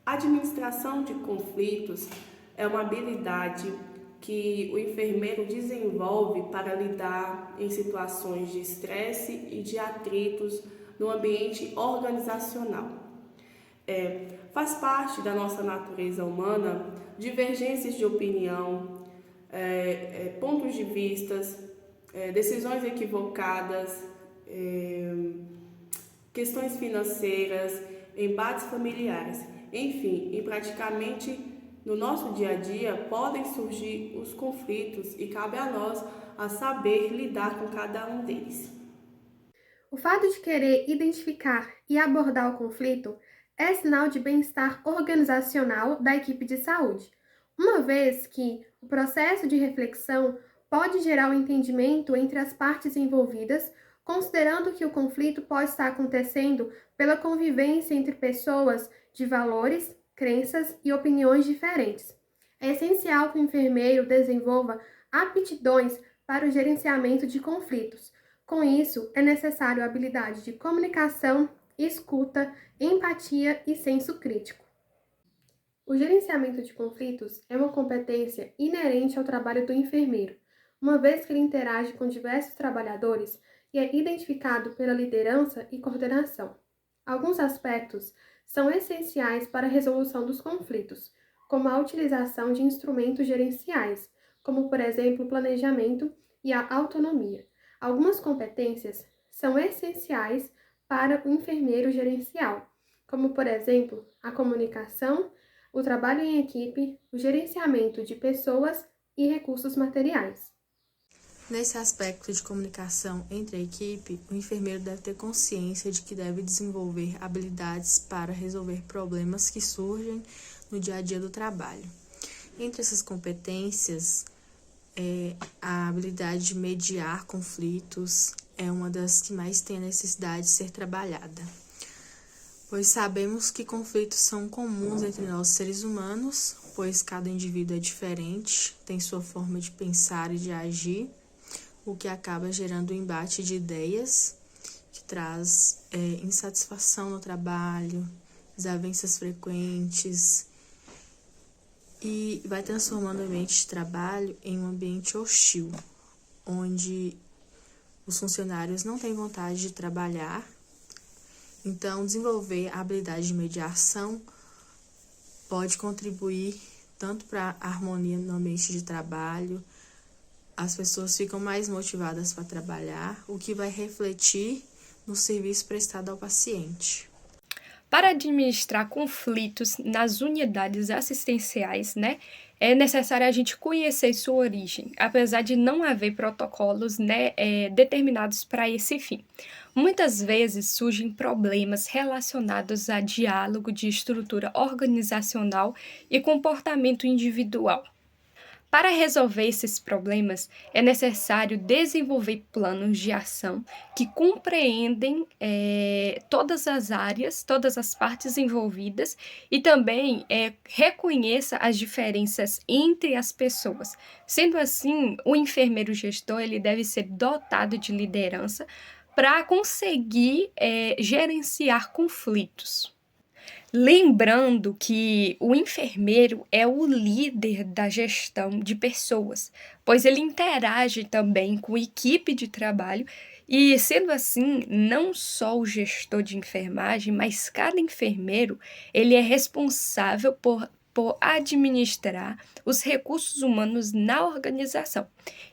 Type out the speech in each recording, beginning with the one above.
A administração de conflitos é uma habilidade que o enfermeiro desenvolve para lidar em situações de estresse e de atritos no ambiente organizacional. Faz parte da nossa natureza humana divergências de opinião, pontos de vistas, decisões equivocadas, questões financeiras, embates familiares, enfim, e praticamente no nosso dia a dia podem surgir os conflitos e cabe a nós a saber lidar com cada um deles. O fato de querer identificar e abordar o conflito é sinal de bem-estar organizacional da equipe de saúde, uma vez que o processo de reflexão pode gerar um entendimento entre as partes envolvidas, considerando que o conflito pode estar acontecendo pela convivência entre pessoas de valores, crenças e opiniões diferentes. É essencial que o enfermeiro desenvolva aptidões para o gerenciamento de conflitos. Com isso, é necessário a habilidade de comunicação, escuta, empatia e senso crítico. O gerenciamento de conflitos é uma competência inerente ao trabalho do enfermeiro, uma vez que ele interage com diversos trabalhadores e é identificado pela liderança e coordenação. Alguns aspectos são essenciais para a resolução dos conflitos, como a utilização de instrumentos gerenciais, como, por exemplo, o planejamento e a autonomia. Algumas competências são essenciais para o enfermeiro gerencial, como, por exemplo, a comunicação, o trabalho em equipe, o gerenciamento de pessoas e recursos materiais. Nesse aspecto de comunicação entre a equipe, o enfermeiro deve ter consciência de que deve desenvolver habilidades para resolver problemas que surgem no dia a dia do trabalho. Entre essas competências, a habilidade de mediar conflitos é uma das que mais tem a necessidade de ser trabalhada, pois sabemos que conflitos são comuns entre nós seres humanos, pois cada indivíduo é diferente, tem sua forma de pensar e de agir, o que acaba gerando um embate de ideias, que traz insatisfação no trabalho, desavenças frequentes, e vai transformando o ambiente de trabalho em um ambiente hostil, onde os funcionários não têm vontade de trabalhar. Então, desenvolver a habilidade de mediação pode contribuir tanto para a harmonia no ambiente de trabalho, as pessoas ficam mais motivadas para trabalhar, o que vai refletir no serviço prestado ao paciente. Para administrar conflitos nas unidades assistenciais, né, é necessário a gente conhecer sua origem, apesar de não haver protocolos, né, determinados para esse fim. Muitas vezes surgem problemas relacionados a diálogo de estrutura organizacional e comportamento individual. Para resolver esses problemas, é necessário desenvolver planos de ação que compreendem todas as áreas, todas as partes envolvidas e também reconheça as diferenças entre as pessoas. Sendo assim, o enfermeiro gestor ele deve ser dotado de liderança para conseguir gerenciar conflitos. Lembrando que o enfermeiro é o líder da gestão de pessoas, pois ele interage também com a equipe de trabalho e, sendo assim, não só o gestor de enfermagem, mas cada enfermeiro, ele é responsável por administrar os recursos humanos na organização.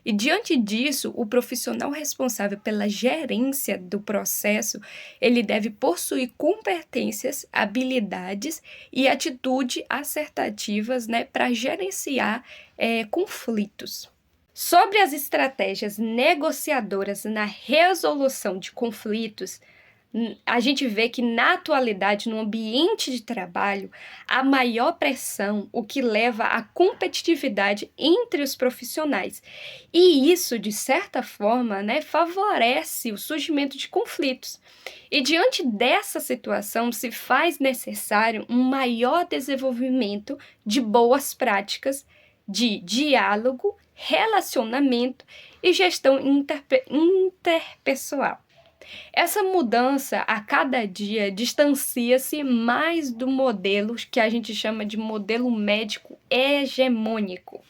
E diante disso, o profissional responsável pela gerência do processo ele deve possuir competências, habilidades e atitude assertativas, né, para gerenciar conflitos. Sobre as estratégias negociadoras na resolução de conflitos, a gente vê que na atualidade, no ambiente de trabalho, há maior pressão, o que leva à competitividade entre os profissionais. E isso, de certa forma, né, favorece o surgimento de conflitos. E diante dessa situação, se faz necessário um maior desenvolvimento de boas práticas de diálogo, relacionamento e gestão interpessoal. Essa mudança a cada dia distancia-se mais do modelo que a gente chama de modelo médico hegemônico,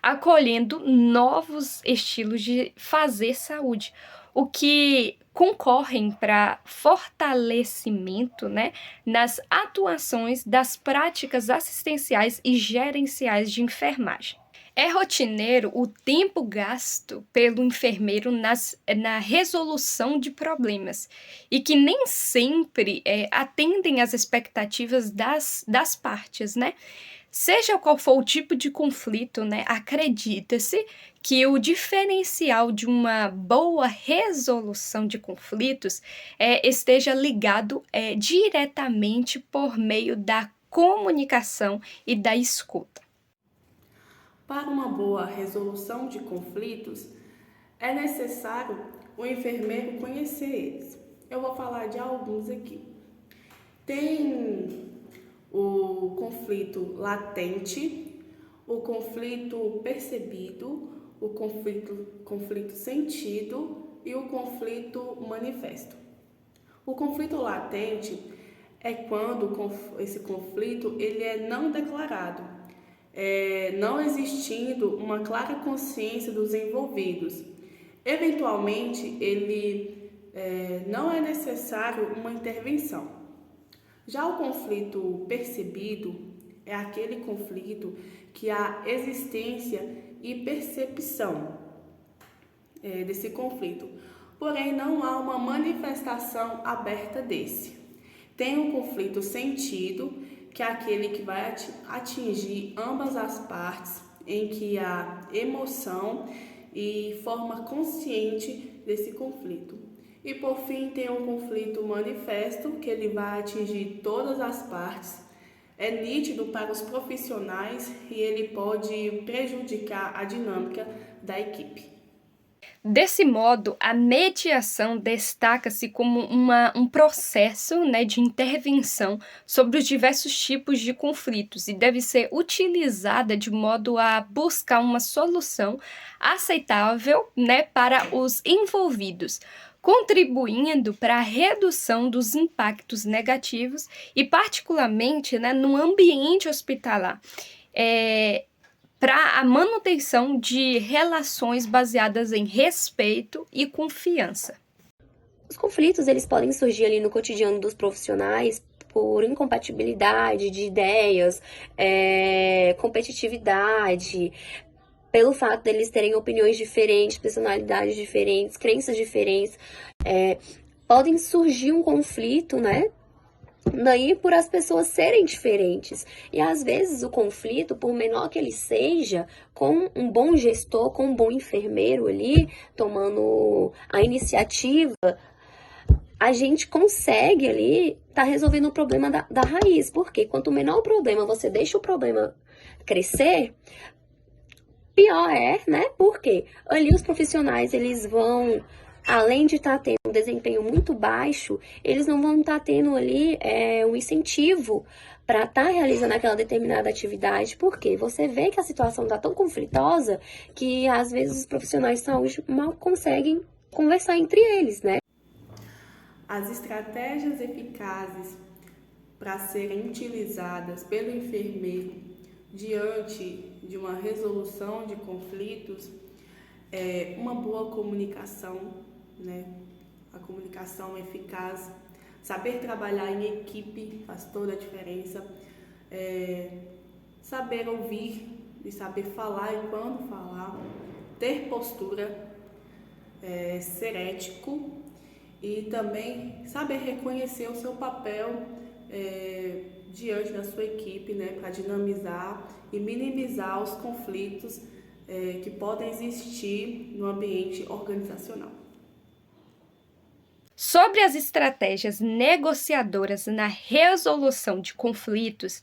acolhendo novos estilos de fazer saúde, o que concorrem para fortalecimento, né, nas atuações das práticas assistenciais e gerenciais de enfermagem. É rotineiro o tempo gasto pelo enfermeiro na resolução de problemas e que nem sempre atendem às expectativas das partes, né? Seja qual for o tipo de conflito, né, acredita-se que o diferencial de uma boa resolução de conflitos esteja ligado diretamente por meio da comunicação e da escuta. Para uma boa resolução de conflitos, é necessário o enfermeiro conhecer eles. Eu vou falar de alguns aqui. Tem o conflito latente, o conflito percebido, o conflito sentido e o conflito manifesto. O conflito latente é quando esse conflito ele é não declarado, não existindo uma clara consciência dos envolvidos. Eventualmente, ele não é necessário uma intervenção. Já o conflito percebido é aquele conflito que há existência e percepção desse conflito, porém não há uma manifestação aberta desse. Tem o conflito sentido, que é aquele que vai atingir ambas as partes, em que há emoção e forma consciente desse conflito. E por fim tem o conflito manifesto, que ele vai atingir todas as partes, é nítido para os profissionais e ele pode prejudicar a dinâmica da equipe. Desse modo, a mediação destaca-se como um processo, né, de intervenção sobre os diversos tipos de conflitos e deve ser utilizada de modo a buscar uma solução aceitável, né, para os envolvidos, contribuindo para a redução dos impactos negativos e, particularmente, né, no ambiente hospitalar. Para a manutenção de relações baseadas em respeito e confiança. Os conflitos, eles podem surgir ali no cotidiano dos profissionais por incompatibilidade de ideias, competitividade, pelo fato deles terem opiniões diferentes, personalidades diferentes, crenças diferentes. Podem surgir um conflito, né? Daí por as pessoas serem diferentes. E às vezes o conflito, por menor que ele seja, com um bom gestor, com um bom enfermeiro ali, tomando a iniciativa, a gente consegue ali tá resolvendo o problema da raiz. Porque quanto menor o problema, você deixa o problema crescer, pior né? Porque ali os profissionais, eles vão, além de estar tendo um desempenho muito baixo, eles não vão estar tendo ali um incentivo para estar realizando aquela determinada atividade, porque você vê que a situação está tão conflitosa que às vezes os profissionais de saúde mal conseguem conversar entre eles, né? As estratégias eficazes para serem utilizadas pelo enfermeiro diante de uma resolução de conflitos é uma boa comunicação, né? A comunicação eficaz, saber trabalhar em equipe faz toda a diferença, saber ouvir e saber falar e quando falar, ter postura, ser ético e também saber reconhecer o seu papel diante da sua equipe, né, para dinamizar e minimizar os conflitos que podem existir no ambiente organizacional. Sobre as estratégias negociadoras na resolução de conflitos,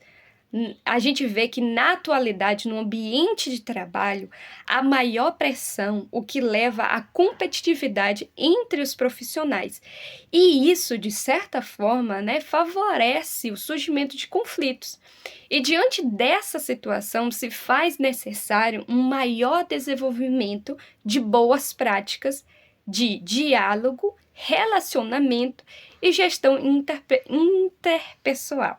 a gente vê que na atualidade, no ambiente de trabalho, há maior pressão, o que leva à competitividade entre os profissionais. E isso, de certa forma, né, favorece o surgimento de conflitos. E diante dessa situação, se faz necessário um maior desenvolvimento de boas práticas de diálogo, relacionamento e gestão interpessoal.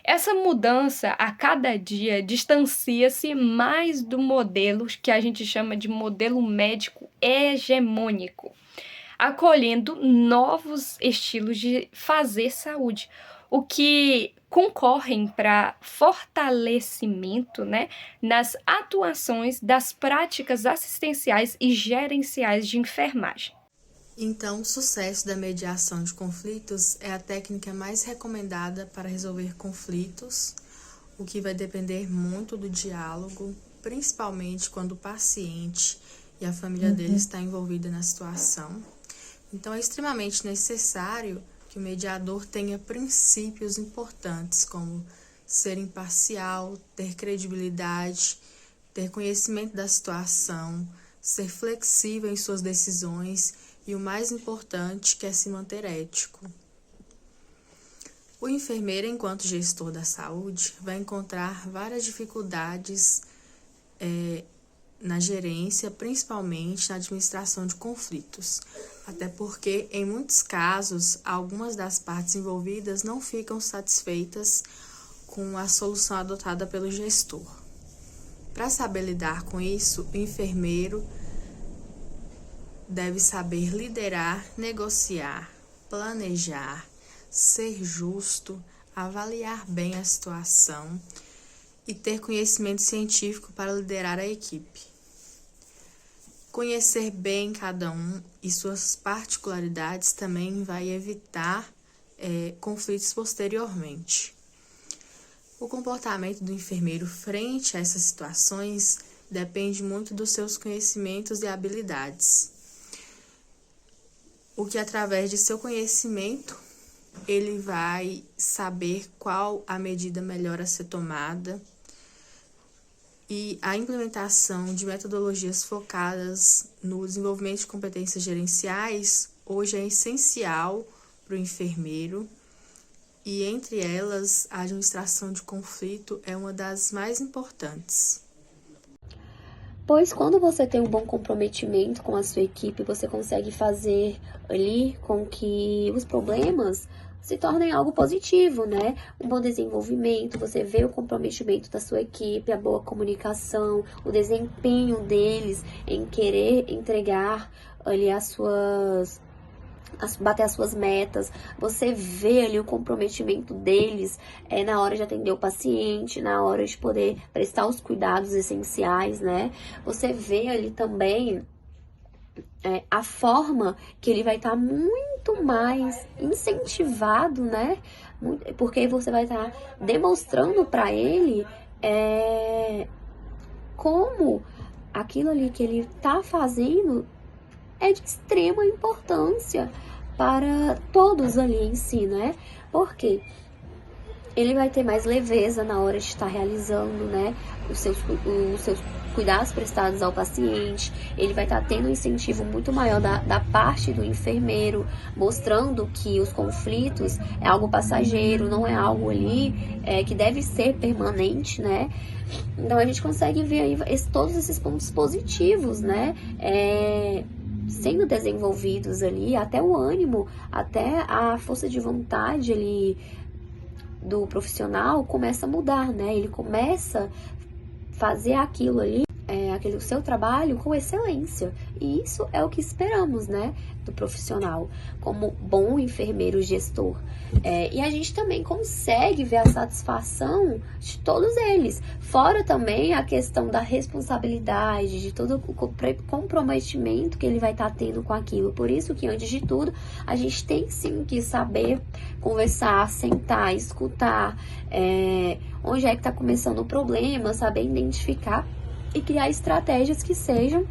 Essa mudança a cada dia distancia-se mais do modelo que a gente chama de modelo médico hegemônico, acolhendo novos estilos de fazer saúde, o que concorrem para fortalecimento, né, nas atuações das práticas assistenciais e gerenciais de enfermagem. Então, o sucesso da mediação de conflitos é a técnica mais recomendada para resolver conflitos, o que vai depender muito do diálogo, principalmente quando o paciente e a família dele está envolvida na situação. Então, é extremamente necessário que o mediador tenha princípios importantes, como ser imparcial, ter credibilidade, ter conhecimento da situação, ser flexível em suas decisões e o mais importante, que é se manter ético. O enfermeiro, enquanto gestor da saúde, vai encontrar várias dificuldades na gerência, principalmente na administração de conflitos, até porque, em muitos casos, algumas das partes envolvidas não ficam satisfeitas com a solução adotada pelo gestor. Para saber lidar com isso, o enfermeiro deve saber liderar, negociar, planejar, ser justo, avaliar bem a situação e ter conhecimento científico para liderar a equipe. Conhecer bem cada um e suas particularidades também vai evitar conflitos posteriormente. O comportamento do enfermeiro frente a essas situações depende muito dos seus conhecimentos e habilidades. O que, através de seu conhecimento, ele vai saber qual a medida melhor a ser tomada, e a implementação de metodologias focadas no desenvolvimento de competências gerenciais hoje é essencial para o enfermeiro, e entre elas a administração de conflito é uma das mais importantes. Pois quando você tem um bom comprometimento com a sua equipe, você consegue fazer ali com que os problemas se tornem algo positivo, né? Um bom desenvolvimento, você vê o comprometimento da sua equipe, a boa comunicação, o desempenho deles em querer entregar ali bater as suas metas, você vê ali o comprometimento deles na hora de atender o paciente, na hora de poder prestar os cuidados essenciais, né? Você vê ali também a forma que ele vai estar muito mais incentivado, né? Porque você vai estar demonstrando para ele como aquilo ali que ele está fazendo é de extrema importância para todos ali em si, né? Porque ele vai ter mais leveza na hora de estar realizando, né, os seus cuidados prestados ao paciente. Ele vai estar tendo um incentivo muito maior da parte do enfermeiro, mostrando que os conflitos é algo passageiro, não é algo ali que deve ser permanente, né? Então a gente consegue ver aí todos esses pontos positivos, né? Sendo desenvolvidos ali, até o ânimo, até a força de vontade ali do profissional começa a mudar, né? Ele começa a fazer aquilo ali, aquele seu trabalho com excelência. E isso é o que esperamos, né, do profissional, como bom enfermeiro gestor. E a gente também consegue ver a satisfação de todos eles. Fora também a questão da responsabilidade, de todo o comprometimento que ele vai estar tendo com aquilo. Por isso que, antes de tudo, a gente tem sim que saber conversar, sentar, escutar, onde é que está começando o problema, saber identificar e criar estratégias que sejam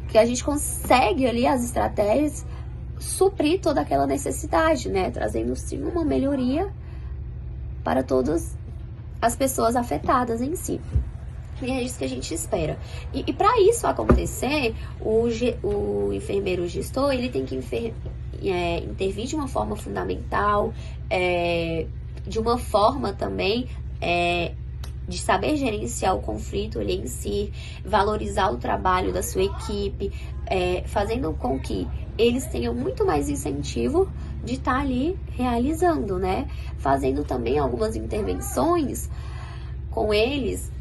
que a gente consegue ali as estratégias suprir toda aquela necessidade, né? Trazendo sim uma melhoria para todas as pessoas afetadas em si. E é isso que a gente espera. E para isso acontecer, o enfermeiro gestor, ele tem que intervir de uma forma fundamental, de uma forma também de saber gerenciar o conflito ali em si, valorizar o trabalho da sua equipe, fazendo com que eles tenham muito mais incentivo de estar ali realizando, né? Fazendo também algumas intervenções com eles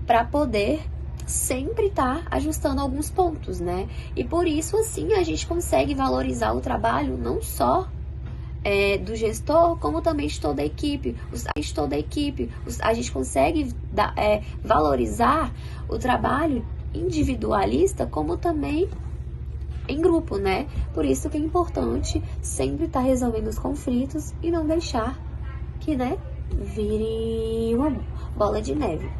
para poder sempre estar ajustando alguns pontos, né? E por isso, assim, a gente consegue valorizar o trabalho não só do gestor, como também de toda a equipe. A gente consegue valorizar o trabalho individualista, como também em grupo, né? Por isso que é importante sempre estar resolvendo os conflitos e não deixar que, né, vire uma bola de neve.